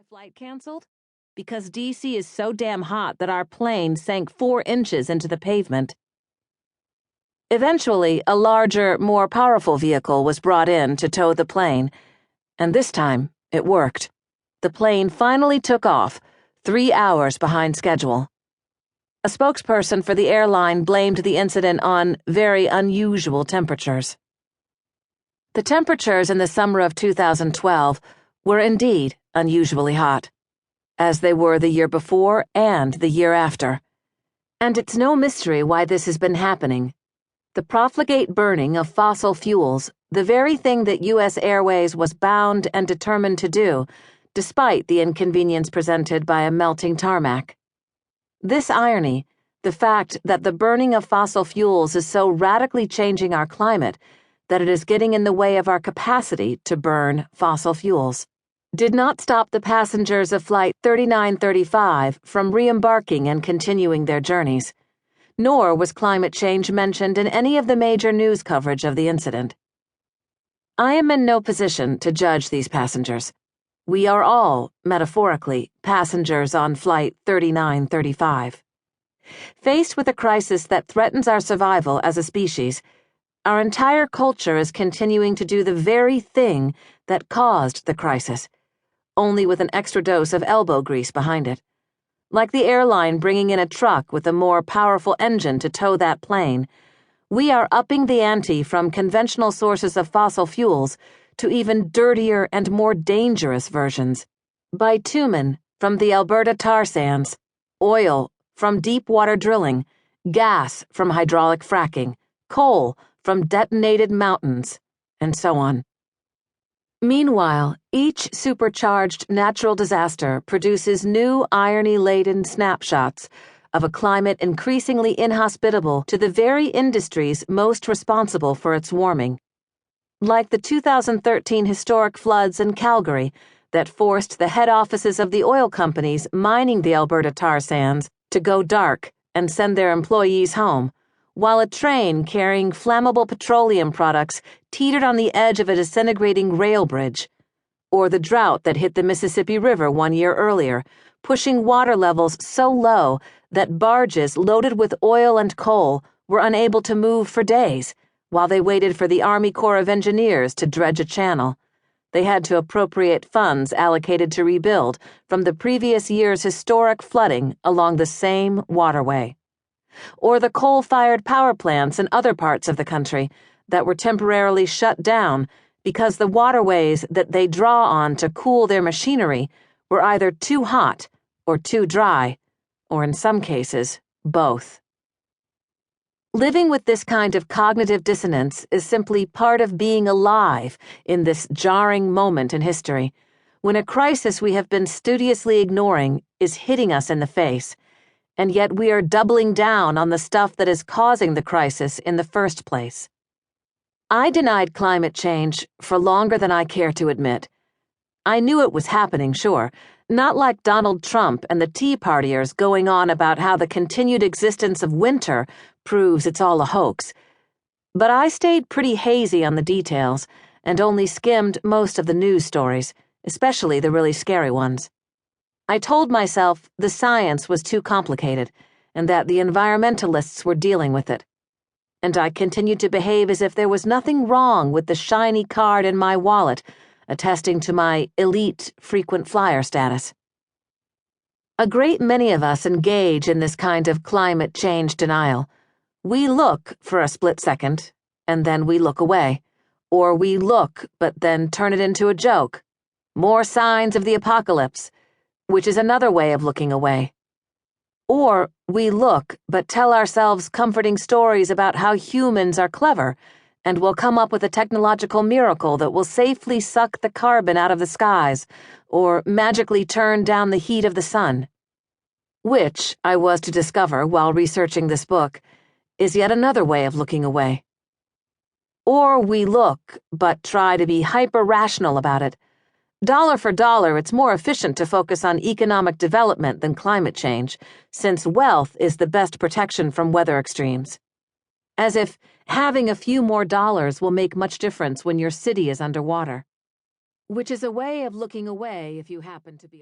flight canceled? Because DC is so damn hot that our plane sank 4 inches into the pavement. Eventually, a larger, more powerful vehicle was brought in to tow the plane, and this time, it worked. The plane finally took off, 3 hours behind schedule. A spokesperson for the airline blamed the incident on very unusual temperatures. The temperatures in the summer of 2012 were indeed unusually hot, as they were the year before and the year after. And it's no mystery why this has been happening. The profligate burning of fossil fuels, the very thing that U.S. Airways was bound and determined to do, despite the inconvenience presented by a melting tarmac. This irony, the fact that the burning of fossil fuels is so radically changing our climate that it is getting in the way of our capacity to burn fossil fuels, did not stop the passengers of Flight 3935 from re-embarking and continuing their journeys, nor was climate change mentioned in any of the major news coverage of the incident. I am in no position to judge these passengers. We are all, metaphorically, passengers on Flight 3935. Faced with a crisis that threatens our survival as a species, our entire culture is continuing to do the very thing that caused the crisis, only with an extra dose of elbow grease behind it. Like the airline bringing in a truck with a more powerful engine to tow that plane, we are upping the ante from conventional sources of fossil fuels to even dirtier and more dangerous versions. Bitumen from the Alberta tar sands, oil from deep water drilling, gas from hydraulic fracking, coal from detonated mountains, and so on. Meanwhile, each supercharged natural disaster produces new irony-laden snapshots of a climate increasingly inhospitable to the very industries most responsible for its warming. Like the 2013 historic floods in Calgary that forced the head offices of the oil companies mining the Alberta tar sands to go dark and send their employees home, while a train carrying flammable petroleum products teetered on the edge of a disintegrating rail bridge, or the drought that hit the Mississippi River 1 year earlier, pushing water levels so low that barges loaded with oil and coal were unable to move for days, while they waited for the Army Corps of Engineers to dredge a channel. They had to appropriate funds allocated to rebuild from the previous year's historic flooding along the same waterway. Or the coal-fired power plants in other parts of the country that were temporarily shut down because the waterways that they draw on to cool their machinery were either too hot or too dry, or in some cases, both. Living with this kind of cognitive dissonance is simply part of being alive in this jarring moment in history, when a crisis we have been studiously ignoring is hitting us in the face, and yet we are doubling down on the stuff that is causing the crisis in the first place. I denied climate change for longer than I care to admit. I knew it was happening, sure, not like Donald Trump and the Tea Partiers going on about how the continued existence of winter proves it's all a hoax. But I stayed pretty hazy on the details and only skimmed most of the news stories, especially the really scary ones. I told myself the science was too complicated and that the environmentalists were dealing with it. And I continued to behave as if there was nothing wrong with the shiny card in my wallet attesting to my elite frequent flyer status. A great many of us engage in this kind of climate change denial. We look for a split second, and then we look away. Or we look, but then turn it into a joke. More signs of the apocalypse, which is another way of looking away. Or we look, but tell ourselves comforting stories about how humans are clever and will come up with a technological miracle that will safely suck the carbon out of the skies or magically turn down the heat of the sun. Which, I was to discover while researching this book, is yet another way of looking away. Or we look, but try to be hyper-rational about it. Dollar for dollar, it's more efficient to focus on economic development than climate change, since wealth is the best protection from weather extremes. As if having a few more dollars will make much difference when your city is underwater. Which is a way of looking away if you happen to be